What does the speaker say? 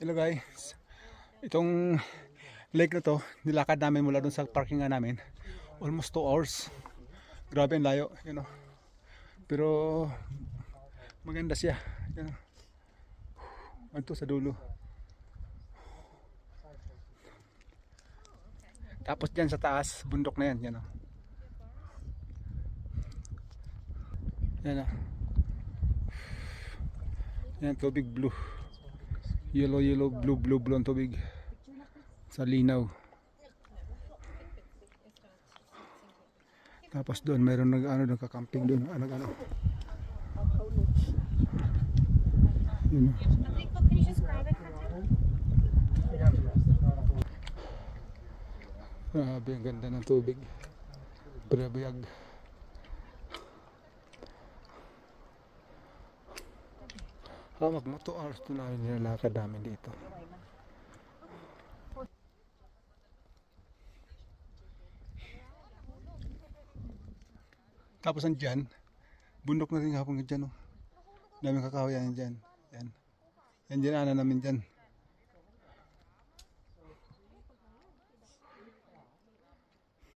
Hello guys, itong lake na to, nilakad namin mula dun sa parkingan namin. Almost 2 hours. Grabe ang layo, you know. Pero maganda siya, you know. Ito sa dulo. Tapos dyan sa taas, bundok na yan, you know. Yan na. Yan, tubig blue. Yellow, yellow, blue, blue, blue ang tubig. Sa linaw. Tapos doon mayroon nagka-camping doon, ano. Yun. Grabe, ang ganda ng tubig. Brabayag. Mag 2 hours to na nilalakad namin dito. Tapos andyan, bundok na rin hapon dyan. Oh. Daming kakawayan dyan. Yan. Yan dinaanan namin dyan.